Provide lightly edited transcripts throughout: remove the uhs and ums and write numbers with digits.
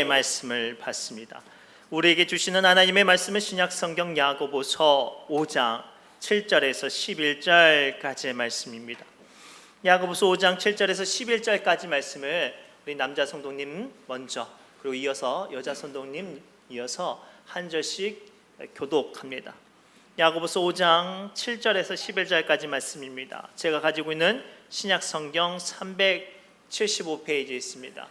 말씀을 받습니다. 우리에게 주시는 하나님의 말씀은 신약성경 야고보서 5장 7절에서 11절까지의 말씀입니다. 야고보서 5장 7절에서 11절까지 말씀을 우리 남자 성도님 먼저, 그리고 이어서 여자 성도님 이어서 한 절씩 교독합니다. 야고보서 5장 7절에서 11절까지 말씀입니다. 제가 가지고 있는 신약성경 375페이지에 있습니다.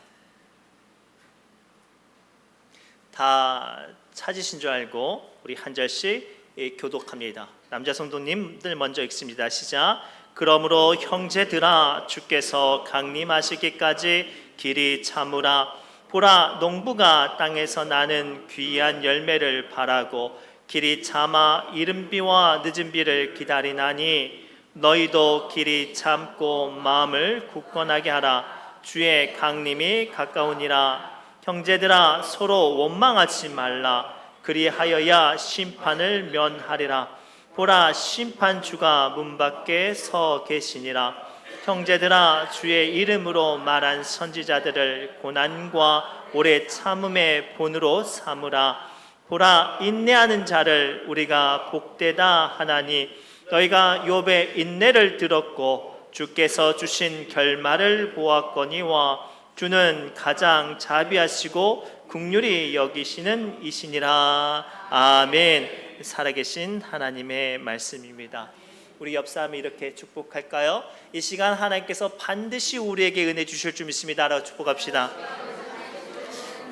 다 찾으신 줄 알고 우리 한 절씩 교독합니다. 남자 성도님들 먼저 읽습니다. 시작. 그러므로 형제들아, 주께서 강림하시기까지 길이 참으라. 보라, 농부가 땅에서 나는 귀한 열매를 바라고 길이 참아 이른 비와 늦은 비를 기다리나니, 너희도 길이 참고 마음을 굳건하게 하라. 주의 강림이 가까우니라. 형제들아, 서로 원망하지 말라. 그리하여야 심판을 면하리라. 보라, 심판주가 문 밖에 서 계시니라. 형제들아, 주의 이름으로 말한 선지자들을 고난과 오래 참음의 본으로 삼으라. 보라, 인내하는 자를 우리가 복되다 하나니, 너희가 욥의 인내를 들었고 주께서 주신 결말을 보았거니와, 주는 가장 자비하시고 긍휼히 여기시는 이시니라. 아멘. 살아계신 하나님의 말씀입니다. 우리 옆 사람이 이렇게 축복할까요? 이 시간 하나님께서 반드시 우리에게 은혜 주실 줄 믿습니다. 라고 축복합시다.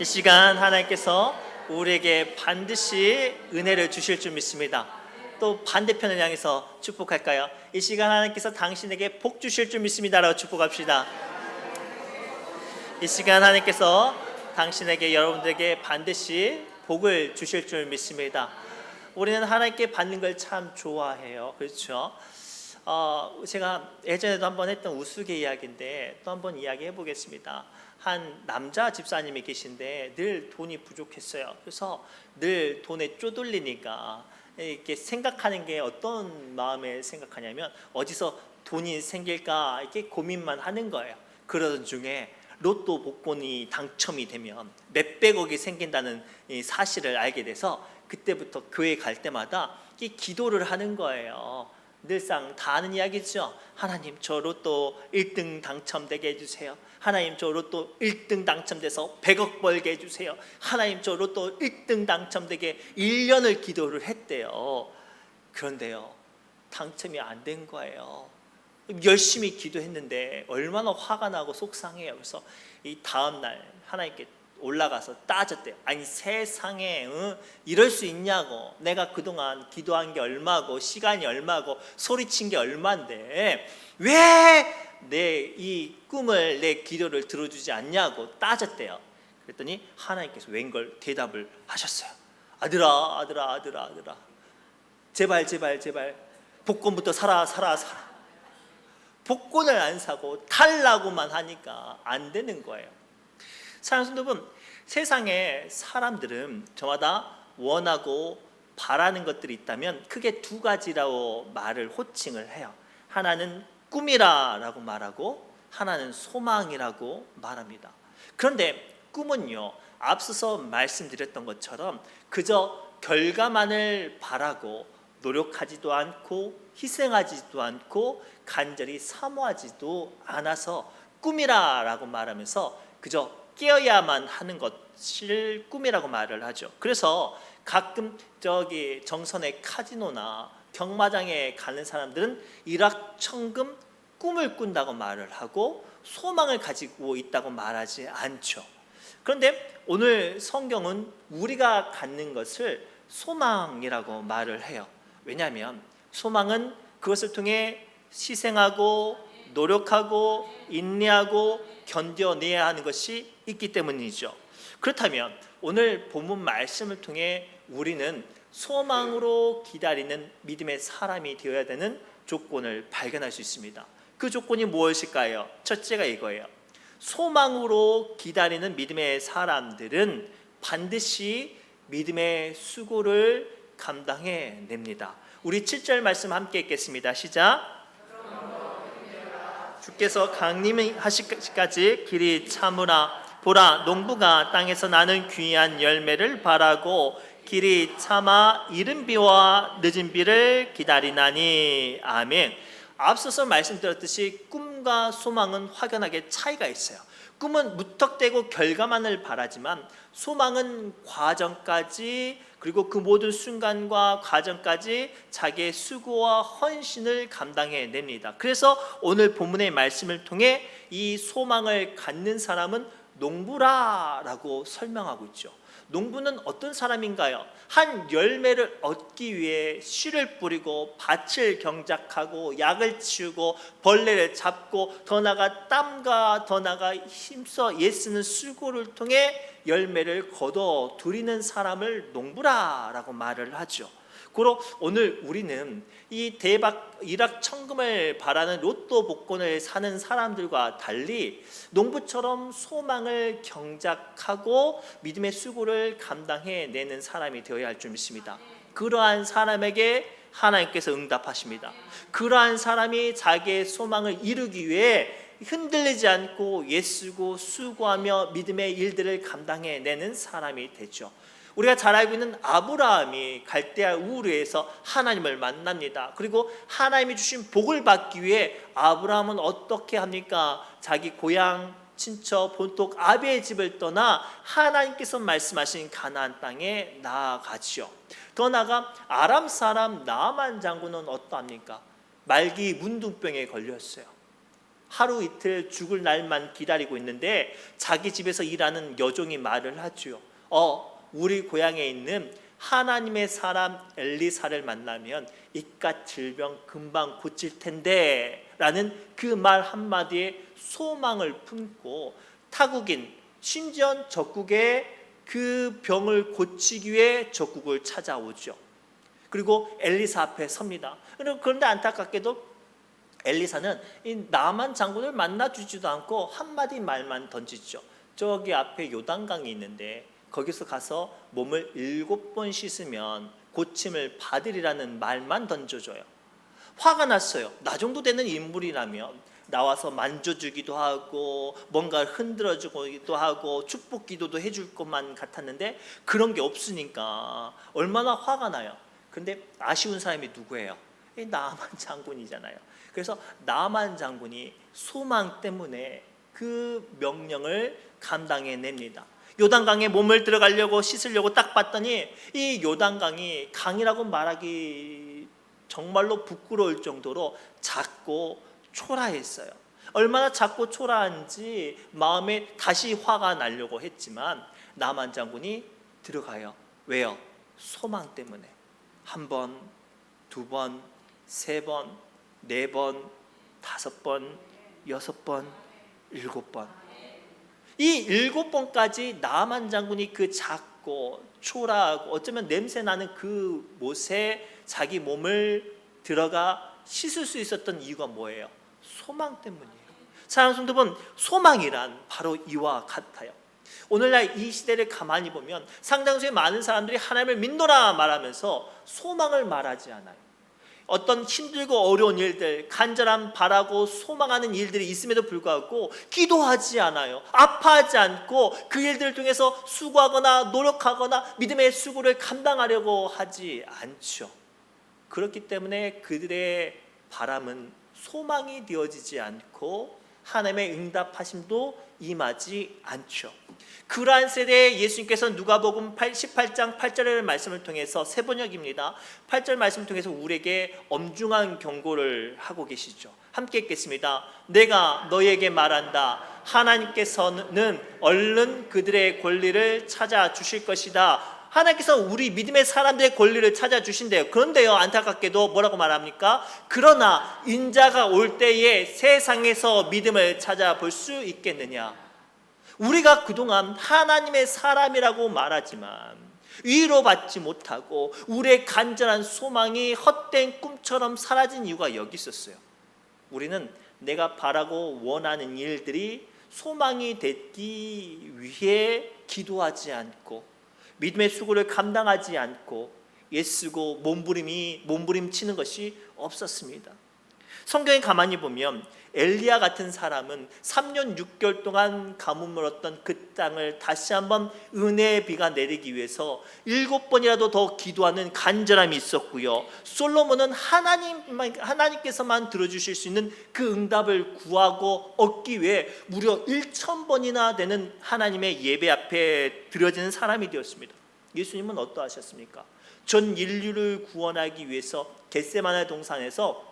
이 시간 하나님께서 우리에게 반드시 은혜를 주실 줄 믿습니다. 또 반대편을 향해서 축복할까요? 이 시간 하나님께서 당신에게 복 주실 줄 믿습니다. 라고 축복합시다. 이 시간 하나님께서 당신에게, 여러분들에게 반드시 복을 주실 줄 믿습니다. 우리는 하나님께 받는 걸 참 좋아해요. 그렇죠? 제가 예전에도 한번 했던 우스개 이야기인데 또 한번 이야기해 보겠습니다. 한 남자 집사님이 계신데 늘 돈이 부족했어요. 그래서 늘 돈에 쪼들리니까 이렇게 생각하는 게 어떤 마음에 생각하냐면, 어디서 돈이 생길까 이렇게 고민만 하는 거예요. 그러던 중에 로또 복권이 당첨이 되면 몇백억이 생긴다는 이 사실을 알게 돼서 그때부터 교회 갈 때마다 이 기도를 하는 거예요. 늘상 다 아는 이야기죠. 하나님, 저 로또 1등 당첨되게 해주세요. 하나님, 저 로또 1등 당첨돼서 100억 벌게 해주세요. 하나님, 저 로또 1등 당첨되게 1년을 기도를 했대요. 그런데요, 당첨이 안 된 거예요. 열심히 기도했는데 얼마나 화가 나고 속상해요. 그래서 이 다음 날 하나님께 올라가서 따졌대요. 아니, 세상에 이럴 수 있냐고. 내가 그동안 기도한 게 얼마고 시간이 얼마고 소리친 게 얼만데 왜 내 이 꿈을, 내 기도를 들어주지 않냐고 따졌대요. 그랬더니 하나님께서 웬걸 대답을 하셨어요. 아들아, 제발 복권부터 사라. 복권을 안 사고 탈라고만 하니까 안 되는 거예요. 사랑하는 여러분, 세상에 사람들은 저마다 원하고 바라는 것들이 있다면 크게 두 가지라고 말을 호칭을 해요. 하나는 꿈이라고 말하고 하나는 소망이라고 말합니다. 그런데 꿈은요, 앞서서 말씀드렸던 것처럼 그저 결과만을 바라고 노력하지도 않고 희생하지도 않고 간절히 사모하지도 않아서 꿈이라고 말하면서 그저 깨어야만 하는 것을 꿈이라고 말을 하죠. 그래서 가끔 저기 정선의 카지노나 경마장에 가는 사람들은 일확천금 꿈을 꾼다고 말을 하고 소망을 가지고 있다고 말하지 않죠. 그런데 오늘 성경은 우리가 갖는 것을 소망이라고 말을 해요. 왜냐하면 소망은 그것을 통해 희생하고 노력하고 인내하고 견뎌내야 하는 것이 있기 때문이죠. 그렇다면 오늘 본문 말씀을 통해 우리는 소망으로 기다리는 믿음의 사람이 되어야 되는 조건을 발견할 수 있습니다. 그 조건이 무엇일까요? 첫째가 이거예요. 소망으로 기다리는 믿음의 사람들은 반드시 믿음의 수고를 감당해냅니다. 우리 7절 말씀 함께 읽겠습니다. 시작. 주께서 강림하시기까지 길이 참으라. 보라, 농부가 땅에서 나는 귀한 열매를 바라고 길이 참아 이른 비와 늦은 비를 기다리나니. 아멘. 앞서서 말씀드렸듯이 꿈과 소망은 확연하게 차이가 있어요. 꿈은 무턱대고 결과만을 바라지만 소망은 과정까지, 그리고 그 모든 순간과 과정까지 자기의 수고와 헌신을 감당해냅니다. 그래서 오늘 본문의 말씀을 통해 이 소망을 갖는 사람은 농부라라고 설명하고 있죠. 농부는 어떤 사람인가요? 한 열매를 얻기 위해 씨를 뿌리고 밭을 경작하고 약을 치우고 벌레를 잡고 더 나아가 땀과 더 나아가 힘써 애쓰는 수고를 통해 열매를 거둬 들이는 사람을 농부라라고 말을 하죠. 그리고 오늘 우리는 이 대박 일확천금을 바라는 로또 복권을 사는 사람들과 달리 농부처럼 소망을 경작하고 믿음의 수고를 감당해내는 사람이 되어야 할 줄 믿습니다. 그러한 사람에게 하나님께서 응답하십니다. 그러한 사람이 자기의 소망을 이루기 위해 흔들리지 않고 애쓰고 수고하며 믿음의 일들을 감당해내는 사람이 되죠. 우리가 잘 알고 있는 아브라함이 갈대아 우르에서 하나님을 만납니다. 그리고 하나님이 주신 복을 받기 위해 아브라함은 어떻게 합니까? 자기 고향 친척 본토 아비의 집을 떠나 하나님께서 말씀하신 가나안 땅에 나아가지요. 더 나아가 아람 사람 나아만 장군은 어떠합니까? 말기 문둥병에 걸렸어요. 하루 이틀 죽을 날만 기다리고 있는데 자기 집에서 일하는 여종이 말을 하죠. 우리 고향에 있는 하나님의 사람 엘리사를 만나면 이깟 질병 금방 고칠 텐데 라는 그 말 한마디에 소망을 품고 타국인 심지어 적국의 그 병을 고치기 위해 적국을 찾아오죠. 그리고 엘리사 앞에 섭니다. 그런데 안타깝게도 엘리사는 이 나만 장군을 만나주지도 않고 한마디 말만 던지죠. 저기 앞에 요단강이 있는데 거기서 가서 몸을 7번 씻으면 고침을 받으리라는 말만 던져줘요. 화가 났어요. 나 정도 되는 인물이라면 나와서 만져주기도 하고 뭔가 흔들어주기도 하고 축복 기도도 해줄 것만 같았는데 그런 게 없으니까 얼마나 화가 나요. 근데 아쉬운 사람이 누구예요? 나만 장군이잖아요. 그래서 나만 장군이 소망 때문에 그 명령을 감당해냅니다. 요단강에 몸을 들어가려고 씻으려고 딱 봤더니 이 요단강이 강이라고 말하기 정말로 부끄러울 정도로 작고 초라했어요. 얼마나 작고 초라한지 마음에 다시 화가 나려고 했지만 나만 장군이 들어가요. 왜요? 소망 때문에. 1번, 2번, 3번, 4번, 5번, 6번, 7번. 이 7번까지 나만 장군이 그 작고 초라하고 어쩌면 냄새나는 그 못에 자기 몸을 들어가 씻을 수 있었던 이유가 뭐예요? 소망 때문이에요. 사랑하는 성도 여러분, 소망이란 바로 이와 같아요. 오늘날 이 시대를 가만히 보면 상당수의 많은 사람들이 하나님을 믿노라 말하면서 소망을 말하지 않아요. 어떤 힘들고 어려운 일들, 간절함 바라고 소망하는 일들이 있음에도 불구하고 기도하지 않아요. 아파하지 않고 그 일들을 통해서 수고하거나 노력하거나 믿음의 수고를 감당하려고 하지 않죠. 그렇기 때문에 그들의 바람은 소망이 되어지지 않고 하나님의 응답하심도 임하지 않죠. 그러한 세대에 예수님께서 누가복음 18장 8절의 말씀을 통해서 새 번역입니다. 8절 말씀을 통해서 우리에게 엄중한 경고를 하고 계시죠. 함께 읽겠습니다. 내가 너희에게 말한다. 하나님께서는 얼른 그들의 권리를 찾아주실 것이다. 하나님께서 우리 믿음의 사람들의 권리를 찾아주신대요. 그런데요, 안타깝게도 뭐라고 말합니까? 그러나 인자가 올 때에 세상에서 믿음을 찾아볼 수 있겠느냐? 우리가 그동안 하나님의 사람이라고 말하지만 위로받지 못하고 우리의 간절한 소망이 헛된 꿈처럼 사라진 이유가 여기 있었어요. 우리는 내가 바라고 원하는 일들이 소망이 되기 위해 기도하지 않고 믿음의 수고를 감당하지 않고 애쓰고 몸부림치는 것이 없었습니다. 성경에 가만히 보면 엘리야 같은 사람은 3년 6개월 동안 가뭄 물었던 그 땅을 다시 한번 은혜의 비가 내리기 위해서 7번이라도 더 기도하는 간절함이 있었고요. 솔로몬은 하나님께서만 들어주실 수 있는 그 응답을 구하고 얻기 위해 무려 1000번이나 되는 하나님의 예배 앞에 드려지는 사람이 되었습니다. 예수님은 어떠하셨습니까? 전 인류를 구원하기 위해서 겟세마네 동산에서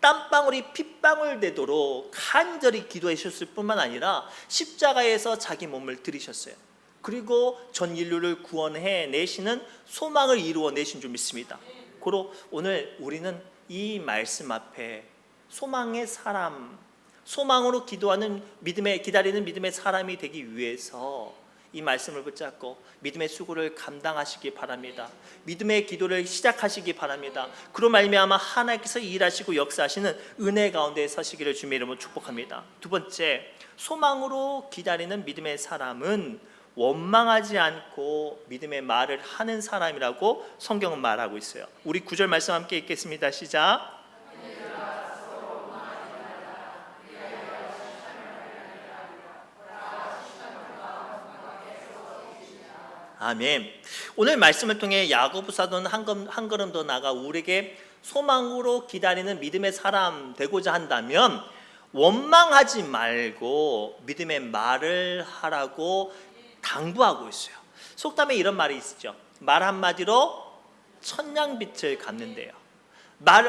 땀방울이 핏방울 되도록 간절히 기도하셨을 뿐만 아니라 십자가에서 자기 몸을 들이셨어요. 그리고 전 인류를 구원해 내시는 소망을 이루어 내신 줄 믿습니다. 고로 오늘 우리는 이 말씀 앞에 소망의 사람, 소망으로 기도하는 기다리는 믿음의 사람이 되기 위해서 이 말씀을 붙잡고 믿음의 수고를 감당하시기 바랍니다. 믿음의 기도를 시작하시기 바랍니다. 그로 말미암아 하나님께서 일하시고 역사하시는 은혜 가운데 서시기를 주님의 이름으로 축복합니다. 두 번째, 소망으로 기다리는 믿음의 사람은 원망하지 않고 믿음의 말을 하는 사람이라고 성경은 말하고 있어요. 우리 9절 말씀 함께 읽겠습니다. 시작. 아멘. 오늘 말씀을 통해 야고보 사도는 한 걸음 더 나아가 우리에게 소망으로 기다리는 믿음의 사람 되고자 한다면 원망하지 말고 믿음의 말을 하라고 당부하고 있어요. 속담에 이런 말이 있죠. 말 한마디로 천냥빛을 갚는데요.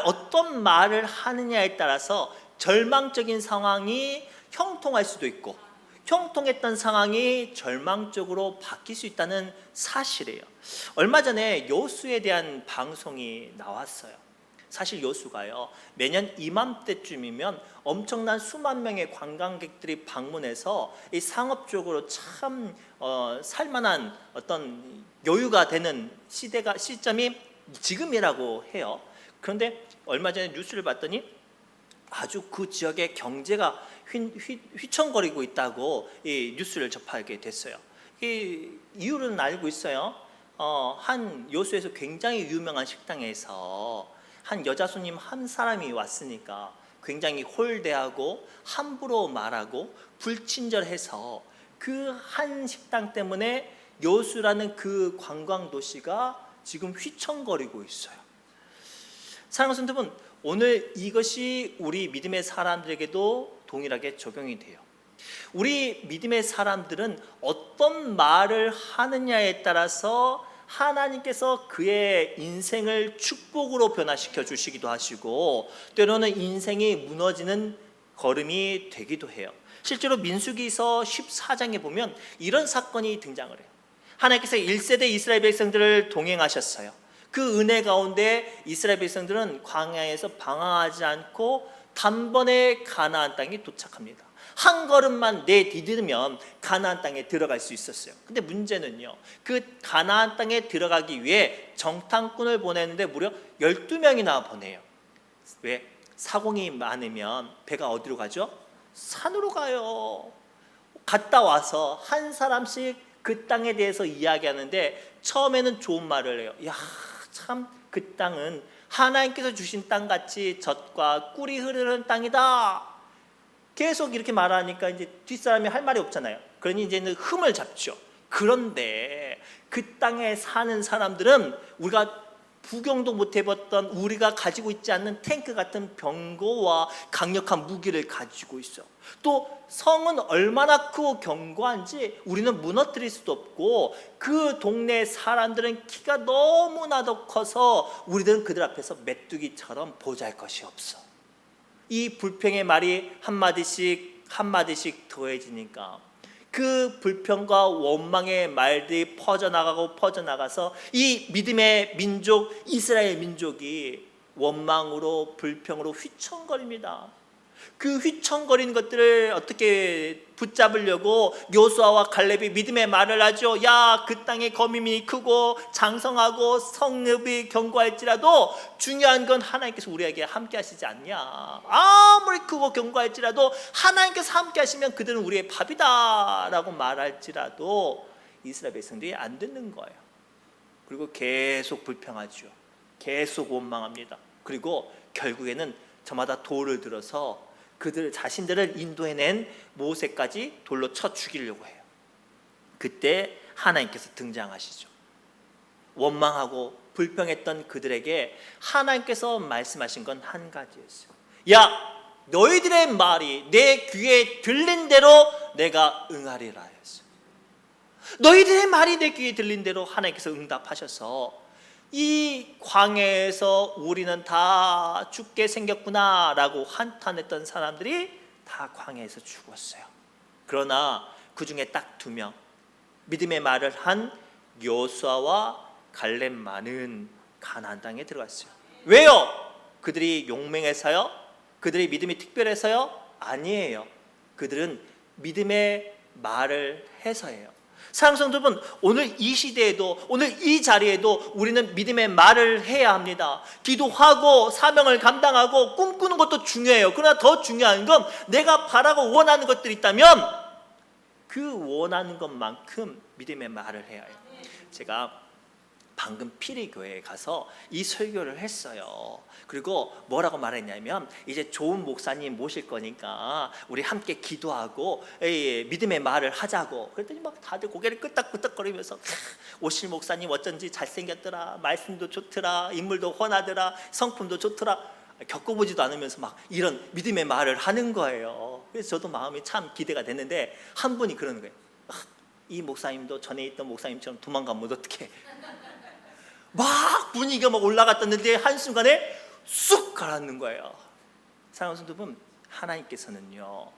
어떤 말을 하느냐에 따라서 절망적인 상황이 형통할 수도 있고 형통했던 상황이 절망적으로 바뀔 수 있다는 사실이에요. 얼마 전에 여수에 대한 방송이 나왔어요. 사실 여수가요, 매년 이맘때쯤이면 엄청난 수만 명의 관광객들이 방문해서 이 상업적으로 참 살만한 어떤 여유가 되는 시점이 지금이라고 해요. 그런데 얼마 전에 뉴스를 봤더니 아주 그 지역의 경제가 휘청거리고 있다고 이 뉴스를 접하게 됐어요. 이 이유는 알고 있어요. 한 여수에서 굉장히 유명한 식당에서 한 여자 손님 한 사람이 왔으니까 굉장히 홀대하고 함부로 말하고 불친절해서 그 한 식당 때문에 여수라는 그 관광 도시가 지금 휘청거리고 있어요. 사랑하는 성도분, 오늘 이것이 우리 믿음의 사람들에게도 동일하게 적용이 돼요. 우리 믿음의 사람들은 어떤 말을 하느냐에 따라서 하나님께서 그의 인생을 축복으로 변화시켜 주시기도 하시고 때로는 인생이 무너지는 걸음이 되기도 해요. 실제로 민수기서 14장에 보면 이런 사건이 등장을 해요. 하나님께서 1세대 이스라엘 백성들을 동행하셨어요. 그 은혜 가운데 이스라엘 백성들은 광야에서 방황하지 않고 단번에 가나안 땅에 도착합니다. 한 걸음만 내디디면 가나안 땅에 들어갈 수 있었어요. 근데 문제는요, 그 가나안 땅에 들어가기 위해 정탐꾼을 보내는데 무려 12명이나 보내요. 왜? 사공이 많으면 배가 어디로 가죠? 산으로 가요. 갔다 와서 한 사람씩 그 땅에 대해서 이야기하는데 처음에는 좋은 말을 해요. 야, 참 그 땅은 하나님께서 주신 땅같이 젖과 꿀이 흐르는 땅이다. 계속 이렇게 말하니까 이제 뒷사람이 할 말이 없잖아요. 그러니 이제는 흠을 잡죠. 그런데 그 땅에 사는 사람들은 우리가 구경도 못 해봤던 우리가 가지고 있지 않는 탱크 같은 병거와 강력한 무기를 가지고 있어. 또 성은 얼마나 크고 견고한지 우리는 무너뜨릴 수도 없고 그 동네 사람들은 키가 너무나도 커서 우리들은 그들 앞에서 메뚜기처럼 보잘것이 없어. 이 불평의 말이 한마디씩 더해지니까 그 불평과 원망의 말들이 퍼져나가서 이 믿음의 민족 이스라엘 민족이 원망으로 불평으로 휘청거립니다. 그 휘청거리는 것들을 어떻게 붙잡으려고 여호수아와 갈렙이 믿음의 말을 하죠. 야, 그 땅의 거민이 크고 장성하고 성읍이 견고할지라도 중요한 건 하나님께서 우리에게 함께 하시지 않냐. 아무리 크고 견고할지라도 하나님께서 함께 하시면 그들은 우리의 밥이다 라고 말할지라도 이스라엘 백성들이 안 듣는 거예요. 그리고 계속 불평하죠. 계속 원망합니다. 그리고 결국에는 저마다 돌을 들어서 그들 자신들을 인도해낸 모세까지 돌로 쳐 죽이려고 해요. 그때 하나님께서 등장하시죠. 원망하고 불평했던 그들에게 하나님께서 말씀하신 건 한 가지였어요. 야, 너희들의 말이 내 귀에 들린 대로 내가 응하리라 했어요. 너희들의 말이 내 귀에 들린 대로 하나님께서 응답하셔서 이 광야에서 우리는 다 죽게 생겼구나 라고 한탄했던 사람들이 다 광야에서 죽었어요. 그러나 그 중에 딱 2명, 믿음의 말을 한 여호수아와 갈렙만은 가나안 땅에 들어갔어요. 왜요? 그들이 용맹해서요? 그들이 믿음이 특별해서요? 아니에요. 그들은 믿음의 말을 해서예요. 사랑하는 성도 여러분, 오늘 이 시대에도, 오늘 이 자리에도 우리는 믿음의 말을 해야 합니다. 기도하고 사명을 감당하고 꿈꾸는 것도 중요해요. 그러나 더 중요한 건 내가 바라고 원하는 것들이 있다면 그 원하는 것만큼 믿음의 말을 해야 해요. 제가 방금 피리교회에 가서 이 설교를 했어요. 그리고 뭐라고 말했냐면, 이제 좋은 목사님 모실 거니까 우리 함께 기도하고 믿음의 말을 하자고. 그랬더니 막 다들 고개를 끄덕끄덕거리면서 오실 목사님 어쩐지 잘생겼더라, 말씀도 좋더라, 인물도 훤하더라, 성품도 좋더라, 겪어보지도 않으면서 막 이런 믿음의 말을 하는 거예요. 그래서 저도 마음이 참 기대가 됐는데 한 분이 그러는 거예요. 이 목사님도 전에 있던 목사님처럼 도망가면 어떡해. 막 분위기가 막 올라갔었는데 한순간에 쑥 가라앉는 거예요. 사랑하는 성도 여러분, 하나님께서는요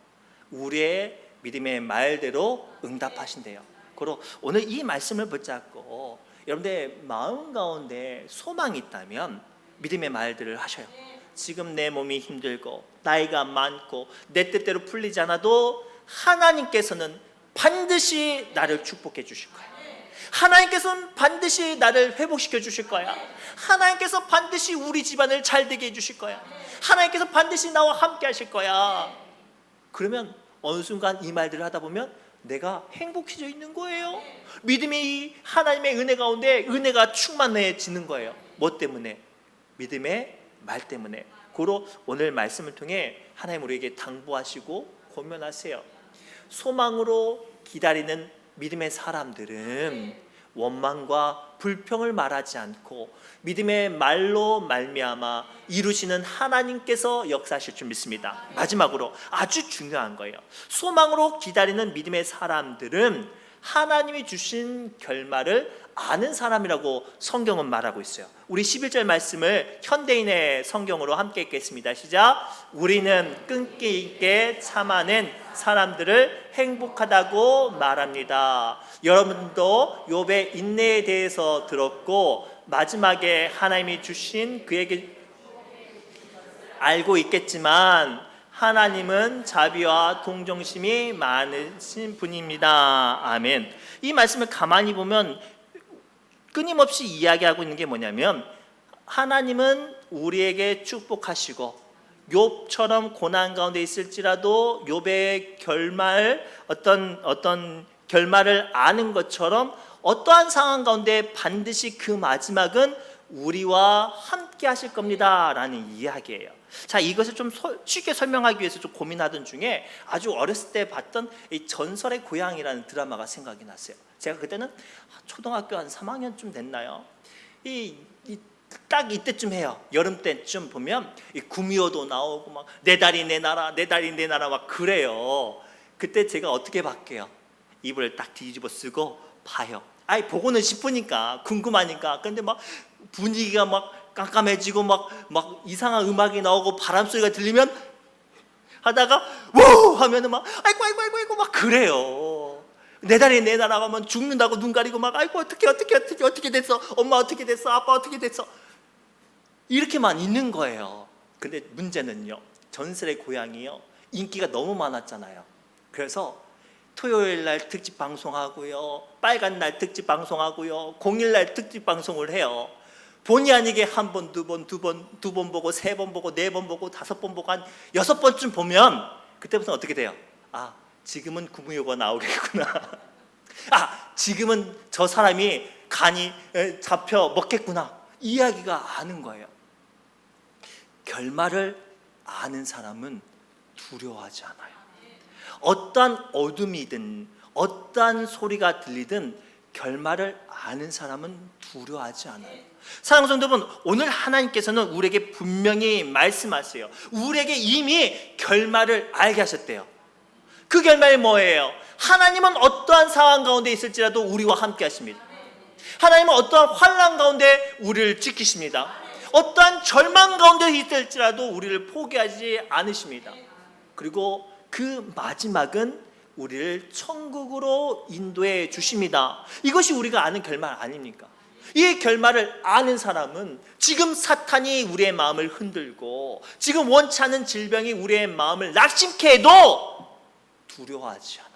우리의 믿음의 말대로 응답하신대요. 그리고 오늘 이 말씀을 붙잡고 여러분들 마음 가운데 소망이 있다면 믿음의 말들을 하셔요. 지금 내 몸이 힘들고 나이가 많고 내 뜻대로 풀리지 않아도 하나님께서는 반드시 나를 축복해 주실 거예요. 하나님께서는 반드시 나를 회복시켜 주실 거야. 하나님께서 반드시 우리 집안을 잘 되게 해주실 거야. 하나님께서 반드시 나와 함께 하실 거야. 그러면 어느 순간 이 말들을 하다 보면 내가 행복해져 있는 거예요. 믿음이 하나님의 은혜 가운데 은혜가 충만해지는 거예요. 뭐 때문에? 믿음의 말 때문에. 고로 오늘 말씀을 통해 하나님 우리에게 당부하시고 권면하세요. 소망으로 기다리는 믿음의 사람들은 원망과 불평을 말하지 않고 믿음의 말로 말미암아 이루시는 하나님께서 역사하실 줄 믿습니다. 마지막으로 아주 중요한 거예요. 소망으로 기다리는 믿음의 사람들은 하나님이 주신 결말을 아는 사람이라고 성경은 말하고 있어요. 우리 11절 말씀을 현대인의 성경으로 함께 읽겠습니다. 시작. 우리는 끈기 있게 참아낸 사람들을 행복하다고 말합니다. 여러분도 욥의 인내에 대해서 들었고 마지막에 하나님이 주신 그에게 알고 있겠지만 하나님은 자비와 동정심이 많으신 분입니다. 아멘. 이 말씀을 가만히 보면 끊임없이 이야기하고 있는 게 뭐냐면 하나님은 우리에게 축복하시고 욥처럼 고난 가운데 있을지라도 욥의 결말 어떤 결말을 아는 것처럼 어떠한 상황 가운데 반드시 그 마지막은 우리와 함께 하실 겁니다 라는 이야기예요. 자, 이것을 좀 쉽게 설명하기 위해서 좀 고민하던 중에 아주 어렸을 때 봤던 이 전설의 고향이라는 드라마가 생각이 났어요. 제가 그때는 초등학교 한 3학년쯤 됐나요? 딱 이때쯤 해요. 여름 때쯤 보면 이 구미호도 나오고 막 내 다리 내 나라 내 다리 내 나라 막 그래요. 그때 제가 어떻게 바뀌어요? 이불을 딱 뒤집어 쓰고 봐요. 아이 보고는 싶으니까 궁금하니까. 근데 막 분위기가 막 깜깜해지고 막 이상한 음악이 나오고 바람 소리가 들리면 하다가 워 하면은 막 아이고 막 그래요. 내 다리 내 나라 가면 죽는다고 눈 가리고 막 아이고 어떻게 됐어? 엄마 어떻게 됐어? 아빠 어떻게 됐어? 이렇게만 있는 거예요. 근데 문제는요, 전설의 고향이요 인기가 너무 많았잖아요. 그래서 토요일 날 특집 방송하고요, 빨간 날 특집 방송하고요, 공일 날 특집 방송을 해요. 본의 아니게 한 번, 두 번 보고, 3번 보고, 4번 보고, 5번 보고, 한 6번쯤 보면 그때부터 어떻게 돼요? 아, 지금은 구미호가 나오겠구나. 아, 지금은 저 사람이 간이 잡혀 먹겠구나. 이야기가 아는 거예요. 결말을 아는 사람은 두려워하지 않아요. 어떠한 어둠이든 어떠한 소리가 들리든 결말을 아는 사람은 두려워하지 않아요. 사랑하는 성도 여러분, 오늘 하나님께서는 우리에게 분명히 말씀하세요. 우리에게 이미 결말을 알게 하셨대요. 그 결말이 뭐예요? 하나님은 어떠한 상황 가운데 있을지라도 우리와 함께 하십니다. 하나님은 어떠한 환난 가운데 우리를 지키십니다. 어떠한 절망 가운데 있을지라도 우리를 포기하지 않으십니다. 그리고 그 마지막은 우리를 천국으로 인도해 주십니다. 이것이 우리가 아는 결말 아닙니까? 이 결말을 아는 사람은 지금 사탄이 우리의 마음을 흔들고 지금 원치 않은 질병이 우리의 마음을 낙심케 해도 두려워하지 않아요.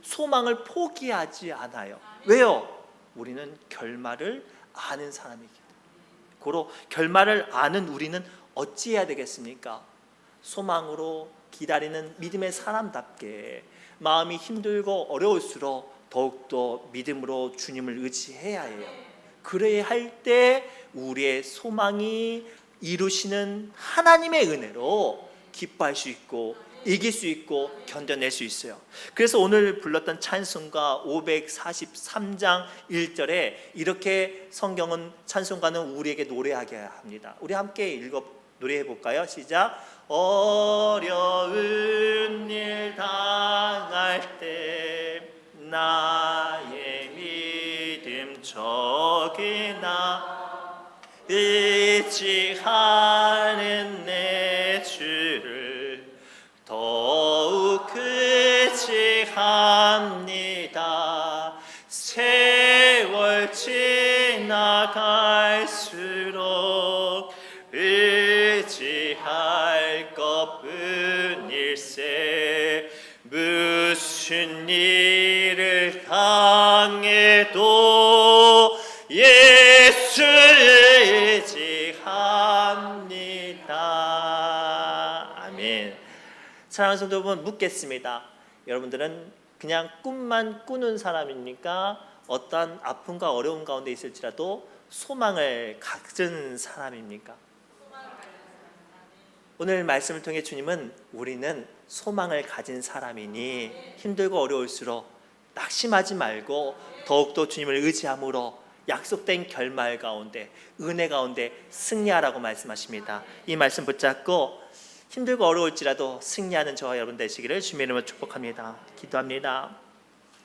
소망을 포기하지 않아요. 왜요? 우리는 결말을 아는 사람이기 때문에. 고로 결말을 아는 우리는 어찌해야 되겠습니까? 소망으로 기다리는 믿음의 사람답게 마음이 힘들고 어려울수록 더욱더 믿음으로 주님을 의지해야 해요. 그래야 할 때 우리의 소망이 이루시는 하나님의 은혜로 기뻐할 수 있고 이길 수 있고 견뎌낼 수 있어요. 그래서 오늘 불렀던 찬송가 543장 1절에 이렇게 성경은 찬송가는 우리에게 노래하게 합니다. 우리 함께 노래해 볼까요? 시작. 어려운 일 당할 때 나의 믿음 적이나 의지하는 내 주를 더욱 의지합니다. 세월 지나갈수록 의지할 것뿐일세. 무슨 일을 당해도 예수 의지합니다. 아멘. 사랑하는 성도 여러분, 묻겠습니다. 여러분들은 그냥 꿈만 꾸는 사람입니까? 어떠한 아픔과 어려움 가운데 있을지라도 소망을 가진 사람입니까? 오늘 말씀을 통해 주님은 우리는 소망을 가진 사람이니 힘들고 어려울수록 낙심하지 말고 더욱더 주님을 의지함으로 약속된 결말 가운데 은혜 가운데 승리하라고 말씀하십니다. 이 말씀 붙잡고 힘들고 어려울지라도 승리하는 저와 여러분 되시기를 주님의 이름으로 축복합니다. 기도합니다.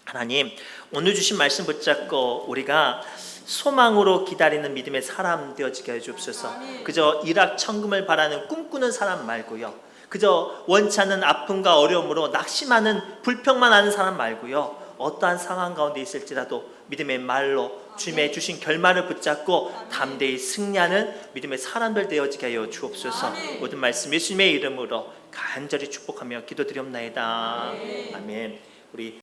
하나님, 오늘 주신 말씀 붙잡고 우리가 소망으로 기다리는 믿음의 사람 되어지게 해주옵소서. 그저 일확천금을 바라는 꿈꾸는 사람 말고요, 그저 원치 않는 아픔과 어려움으로 낙심하는 불평만 하는 사람 말고요, 어떠한 상황 가운데 있을지라도 믿음의 말로 주님의 주신 결말을 붙잡고 담대히 승리하는 믿음의 사람들 되어지게 하여 주옵소서. 모든 말씀 예수님의 이름으로 간절히 축복하며 기도드리옵나이다. 아멘. 우리